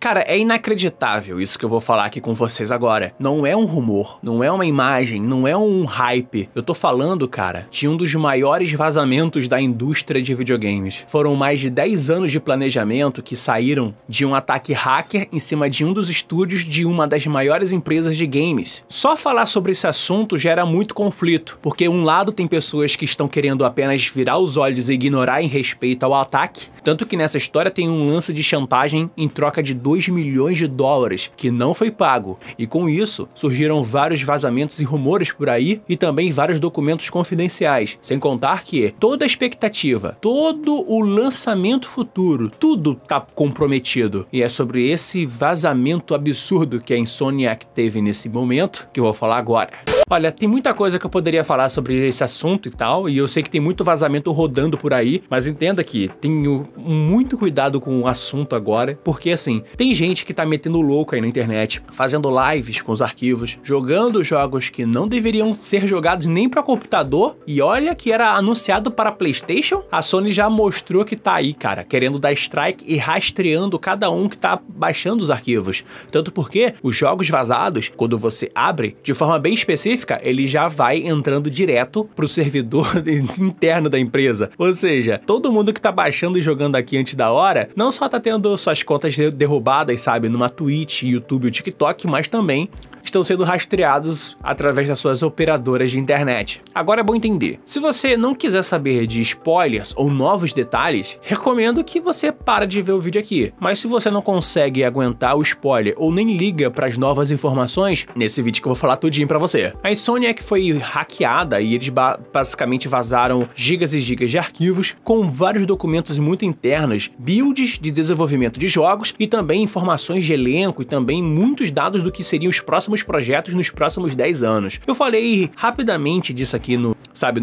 Cara, é inacreditável isso que eu vou falar aqui com vocês agora. Não é um rumor, não é uma imagem, não é um hype. Eu tô falando, cara, de um dos maiores vazamentos da indústria de videogames. Foram mais de 10 anos de planejamento que saíram de um ataque hacker em cima de um dos estúdios de uma das maiores empresas de games. Só falar sobre esse assunto gera muito conflito, porque um lado tem pessoas que estão querendo apenas virar os olhos e ignorar em respeito ao ataque, tanto que nessa história tem um lance de chantagem em troca de 2 milhões de dólares, que não foi pago, e com isso surgiram vários vazamentos e rumores por aí, e também vários documentos confidenciais, sem contar que toda a expectativa, todo o lançamento futuro, tudo tá comprometido, e é sobre esse vazamento absurdo que a Insomniac teve nesse momento, que eu vou falar agora. Olha, tem muita coisa que eu poderia falar sobre esse assunto e tal, e eu sei que tem muito vazamento rodando por aí, mas entenda que tenho muito cuidado com o assunto agora, porque assim, tem gente que tá metendo louco aí na internet, fazendo lives com os arquivos, jogando jogos que não deveriam ser jogados nem para computador, e olha que era anunciado para PlayStation, a Sony já mostrou que tá aí, cara, querendo dar strike e rastreando cada um que tá baixando os arquivos. Tanto porque os jogos vazados, quando você abre, de forma bem específica, ele já vai entrando direto pro servidor interno da empresa. Ou seja, todo mundo que tá baixando e jogando aqui antes da hora, não só tá tendo suas contas derrubadas, sabe, numa Twitch, YouTube ou TikTok, mas também estão sendo rastreados através das suas operadoras de internet. Agora é bom entender, se você não quiser saber de spoilers ou novos detalhes, recomendo que você pare de ver o vídeo aqui. Mas se você não consegue aguentar o spoiler ou nem liga para as novas informações, nesse vídeo que eu vou falar tudinho pra você. A Insomniac foi hackeada e eles basicamente vazaram gigas e gigas de arquivos com vários documentos muito internos, builds de desenvolvimento de jogos e também informações de elenco e também muitos dados do que seriam os próximos projetos nos próximos 10 anos. Eu falei rapidamente disso aqui nos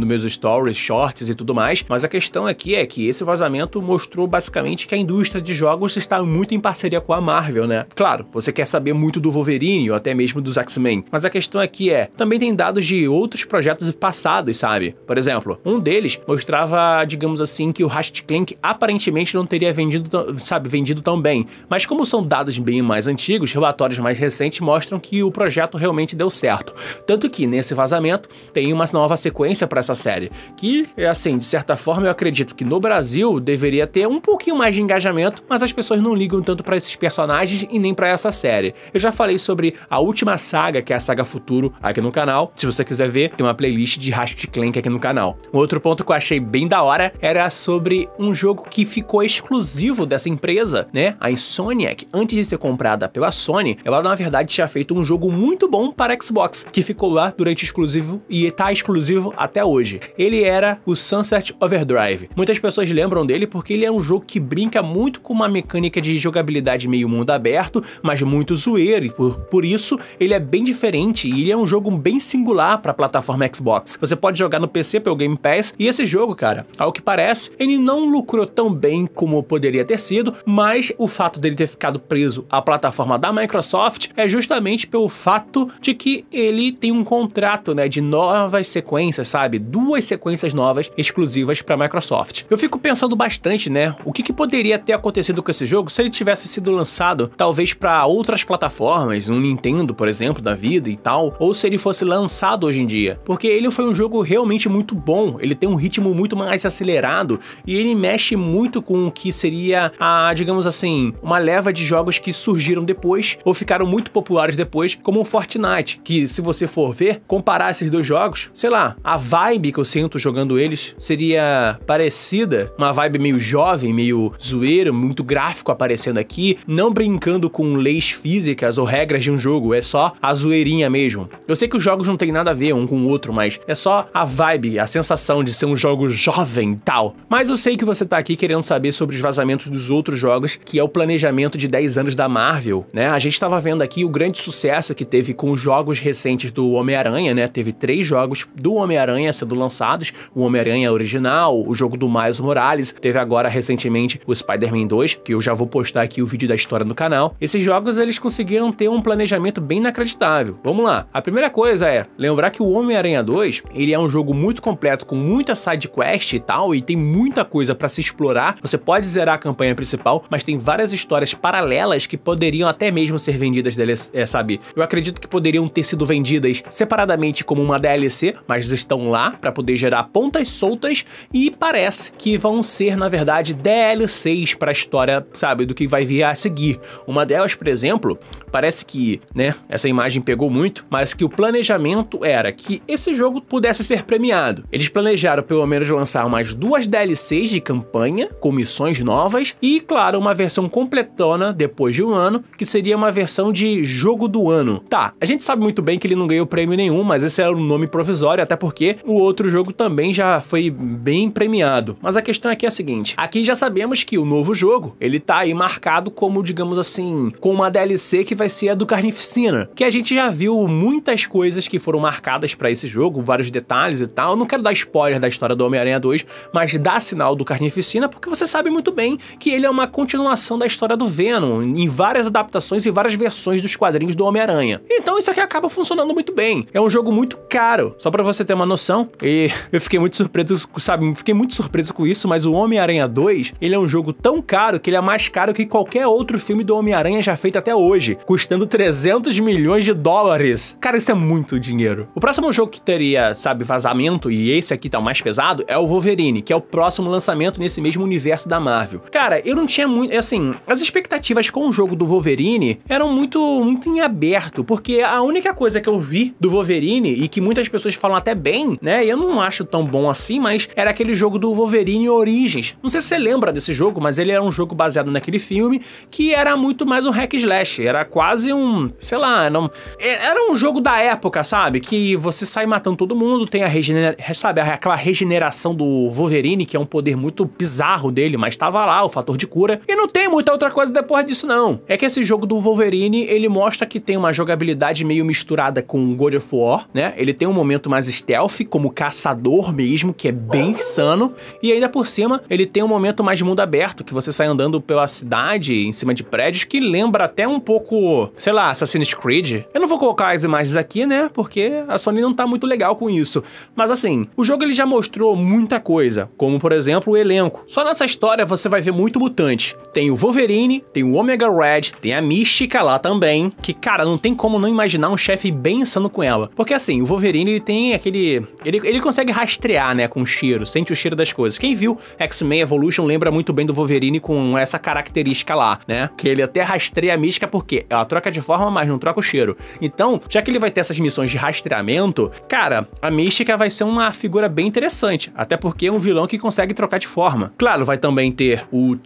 meus stories, shorts e tudo mais, mas a questão aqui é que esse vazamento mostrou basicamente que a indústria de jogos está muito em parceria com a Marvel, né? Claro, você quer saber muito do Wolverine ou até mesmo dos X-Men, mas a questão aqui é, também tem dados de outros projetos passados, sabe? Por exemplo, um deles mostrava, digamos assim, que o Ratchet & Clank aparentemente não teria vendido tão bem, mas como são dados bem mais antigos, relatórios mais recentes mostram que o projeto realmente deu certo. Tanto que nesse vazamento tem uma nova sequência para essa série, que, assim, de certa forma eu acredito que no Brasil deveria ter um pouquinho mais de engajamento, mas as pessoas não ligam tanto para esses personagens e nem para essa série. Eu já falei sobre a última saga, que é a saga Futuro, aqui no canal. Se você quiser ver, tem uma playlist de Ratchet & Clank aqui no canal. Um outro ponto que eu achei bem da hora era sobre um jogo que ficou exclusivo dessa empresa, né? A Insomniac, antes de ser comprada pela Sony, ela na verdade tinha feito um jogo muito bom para Xbox, que ficou lá durante exclusivo e tá exclusivo até hoje. Ele era o Sunset Overdrive. Muitas pessoas lembram dele porque ele é um jogo que brinca muito com uma mecânica de jogabilidade meio mundo aberto, mas muito zoeiro, e por isso ele é bem diferente e ele é um jogo bem singular para a plataforma Xbox. Você pode jogar no PC pelo Game Pass, e esse jogo, cara, ao que parece, ele não lucrou tão bem como poderia ter sido, mas o fato dele ter ficado preso à plataforma da Microsoft é justamente pelo fato de que ele tem um contrato, né, de novas sequências, sabe? 2 sequências novas exclusivas para Microsoft. Eu fico pensando bastante, né, o que poderia ter acontecido com esse jogo se ele tivesse sido lançado talvez para outras plataformas, um Nintendo, por exemplo, da vida e tal, ou se ele fosse lançado hoje em dia, porque ele foi um jogo realmente muito bom, ele tem um ritmo muito mais acelerado e ele mexe muito com o que seria digamos assim, uma leva de jogos que surgiram depois ou ficaram muito populares depois, como o Fortnite, que se você for ver, comparar esses dois jogos, sei lá, a vibe que eu sinto jogando eles seria parecida, uma vibe meio jovem, meio zoeiro, muito gráfico aparecendo aqui, não brincando com leis físicas ou regras de um jogo, é só a zoeirinha mesmo. Eu sei que os jogos não tem nada a ver um com o outro, mas é só a vibe, a sensação de ser um jogo jovem e tal. Mas eu sei que você tá aqui querendo saber sobre os vazamentos dos outros jogos, que é o planejamento de 10 anos da Marvel, né? A gente tava vendo aqui o grande sucesso que teve com os jogos recentes do Homem-Aranha, né? Teve 3 jogos do Homem-Aranha sendo lançados, o Homem-Aranha original, o jogo do Miles Morales, teve agora recentemente o Spider-Man 2, que eu já vou postar aqui o vídeo da história no canal. Esses jogos, eles conseguiram ter um planejamento bem inacreditável. Vamos lá. A primeira coisa é lembrar que o Homem-Aranha 2, ele é um jogo muito completo, com muita side quest e tal, e tem muita coisa pra se explorar. Você pode zerar a campanha principal, mas tem várias histórias paralelas que poderiam até mesmo ser vendidas, sabe? Eu acredito que poderiam ter sido vendidas separadamente como uma DLC, mas estão lá pra poder gerar pontas soltas e parece que vão ser, na verdade, DLCs pra história, sabe? Do que vai vir a seguir. Uma delas, por exemplo, parece que, né, essa imagem pegou muito, mas que o planejamento era que esse jogo pudesse ser premiado. Eles planejaram pelo menos lançar umas 2 DLCs de campanha, com missões novas, e claro, uma versão completona depois de um ano, que seria uma versão de jogo do ano. Tá, a gente sabe muito bem que ele não ganhou prêmio nenhum, mas esse era o nome provisório, até porque o outro jogo também já foi bem premiado. Mas a questão aqui é a seguinte, aqui já sabemos que o novo jogo, ele tá aí marcado como, digamos assim, com uma DLC que vai ser a do Carnificina, que a gente já viu muitas coisas que foram marcadas pra esse jogo, vários detalhes e tal. Eu não quero dar spoiler da história do Homem-Aranha 2, mas dá sinal do Carnificina, porque você sabe muito bem que ele é uma continuação da história do Venom, em várias adaptações e várias versões dos quadrinhos do Homem-Aranha. Então isso aqui acaba funcionando muito bem. É um jogo muito caro, só pra você ter uma noção, e eu fiquei muito surpreso, sabe, fiquei muito surpreso com isso, mas o Homem-Aranha 2, ele é um jogo tão caro que ele é mais caro que qualquer outro filme do Homem-Aranha já feito até hoje, custando 300 milhões de dólares. Cara, isso é muito dinheiro. O próximo jogo que teria, sabe, vazamento, e esse aqui tá o mais pesado, é o Wolverine, que é o próximo lançamento nesse mesmo universo da Marvel. Cara, eu não tinha muito, assim, as expectativas com o jogo do Wolverine eram muito em aberto, porque a única coisa que eu vi do Wolverine, e que muitas pessoas falam até bem, né, e eu não acho tão bom assim, mas era aquele jogo do Wolverine Origins. Não sei se você lembra desse jogo, mas ele era um jogo baseado naquele filme, que era muito mais um hack slash, era quase um, sei lá, era um jogo da época, sabe, que você sai matando todo mundo, tem aquela regeneração do Wolverine, que é um poder muito bizarro dele, mas tava lá, o fator de cura, e não tem muita outra coisa depois disso não. É que esse jogo do Wolverine, ele mostra que tem uma jogabilidade meio misturada com God of War, né, ele tem um momento mais stealth, como caçador mesmo, que é bem insano, e ainda por cima, ele tem um momento mais de mundo aberto, que você sai andando pela cidade, em cima de prédios, que lembra até um pouco, sei lá, Assassin's Creed. Eu não vou colocar as imagens aqui, né, porque a Sony não tá muito legal com isso, mas assim, o jogo ele já mostrou muita coisa, como por exemplo o elenco. Só nessa história você vai ver muito mutante. Tem o Wolverine, tem o Omega Red, tem a Mística lá também, que cara, não tem como não imaginar um chefe bem insano com ela. Porque assim, o Wolverine ele tem aquele... Ele consegue rastrear, né, com o cheiro, sente o cheiro das coisas. Quem viu X-Men Evolution lembra muito bem do Wolverine com essa característica lá, né, que ele até rastreia a Mística porque ela troca de forma, mas não troca o cheiro. Então, já que ele vai ter essas missões de rastreamento, cara, a Mística vai ser uma figura bem interessante, até porque é um vilão que consegue trocar de forma. Claro, vai também ter o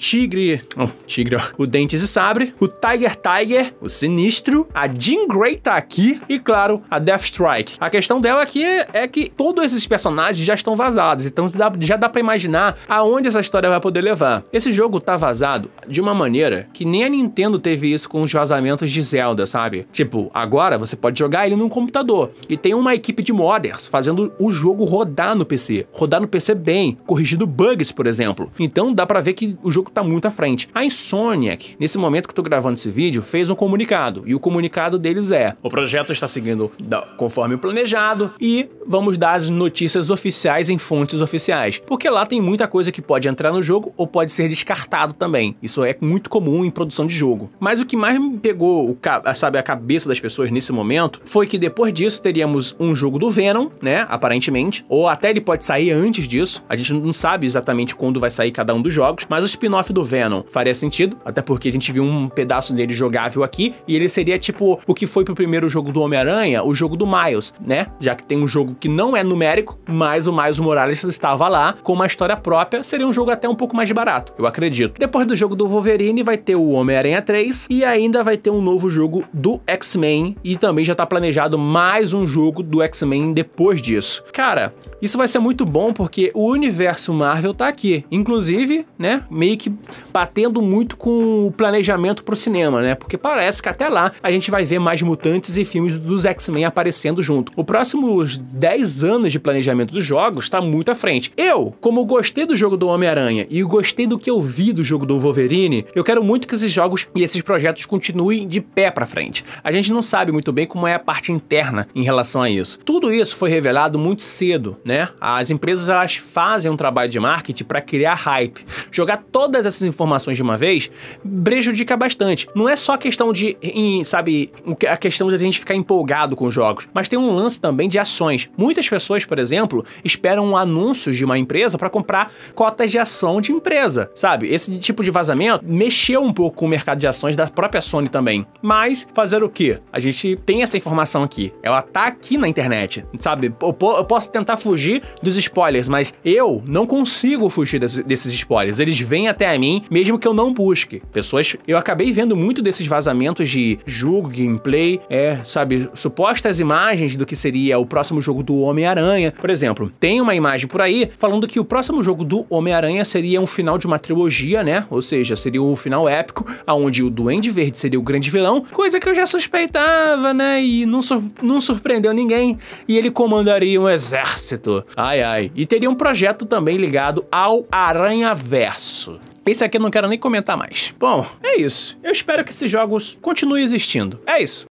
o Dentes e Sabre, o Tiger, o Sinistro, a Jean Grey tá aqui e, claro, a Deathstrike. A questão dela aqui é que todos esses personagens já estão vazados, então já dá pra imaginar aonde essa história vai poder levar. Esse jogo tá vazado de uma maneira que nem a Nintendo teve isso com os vazamentos de Zelda, sabe? Tipo, agora você pode jogar ele num computador e tem uma equipe de modders fazendo o jogo rodar no PC bem, corrigindo bugs, por exemplo. Então dá pra ver que o jogo tá muito à frente. A Insomniac, nesse momento que eu tô gravando esse vídeo, fez um comunicado, e o comunicado deles é: o projeto está seguindo conforme o planejado e vamos dar as notícias oficiais em fontes oficiais, porque lá tem muita coisa que pode entrar no jogo ou pode ser descartado também. Isso é muito comum em produção de jogo. Mas o que mais me pegou, sabe, a cabeça das pessoas nesse momento, foi que depois disso teríamos um jogo do Venom, né, aparentemente, ou até ele pode sair antes disso, a gente não sabe exatamente quando vai sair cada um dos jogos, mas o spin-off do Venom faria sentido, até porque a gente viu um pedaço dele jogável aqui, e ele seria tipo o que foi pro primeiro jogo do Homem-Aranha, o jogo do Miles, né, já que tem um jogo que não é numérico, mas o Miles Morales estava lá, com uma história própria, seria um jogo até um pouco mais barato, eu acredito. Depois do jogo do Wolverine vai ter o Homem-Aranha 3, e ainda vai ter um novo jogo do X-Men, e também já tá planejado mais um jogo do X-Men depois disso. Cara, isso vai ser muito bom porque o universo Marvel tá aqui, inclusive, né, meio que batendo muito com o planejamento pro cinema, né, porque parece que até lá a gente vai ver ver mais mutantes e filmes dos X-Men aparecendo junto. Os próximos 10 anos de planejamento dos jogos tá muito à frente. Eu, como gostei do jogo do Homem-Aranha e gostei do que eu vi do jogo do Wolverine, eu quero muito que esses jogos e esses projetos continuem de pé pra frente. A gente não sabe muito bem como é a parte interna em relação a isso. Tudo isso foi revelado muito cedo, né? As empresas, elas fazem um trabalho de marketing para criar hype. Jogar todas essas informações de uma vez prejudica bastante. Não é só questão de, sabe, a questão de a gente ficar empolgado com os jogos, mas tem um lance também de ações. Muitas pessoas, por exemplo, esperam anúncios de uma empresa para comprar cotas de ação de empresa, sabe? Esse tipo de vazamento mexeu um pouco com o mercado de ações da própria Sony também. Mas fazer o quê? A gente tem essa informação aqui. Ela tá aqui na internet, sabe? Eu posso tentar fugir dos spoilers, mas eu não consigo fugir desses spoilers. Eles vêm até a mim, mesmo que eu não busque. Eu acabei vendo muito desses vazamentos de jogo, gameplay, sabe, supostas imagens do que seria o próximo jogo do Homem-Aranha. Por exemplo, tem uma imagem por aí falando que o próximo jogo do Homem-Aranha seria um final de uma trilogia, né? Ou seja, seria um final épico, onde o Duende Verde seria o grande vilão, coisa que eu já suspeitava, né? E não surpreendeu ninguém. E ele comandaria um exército. Ai, ai. E teria um projeto também ligado ao Aranhaverso. Esse aqui eu não quero nem comentar mais. Bom, é isso. Eu espero que esses jogos continuem existindo. É isso.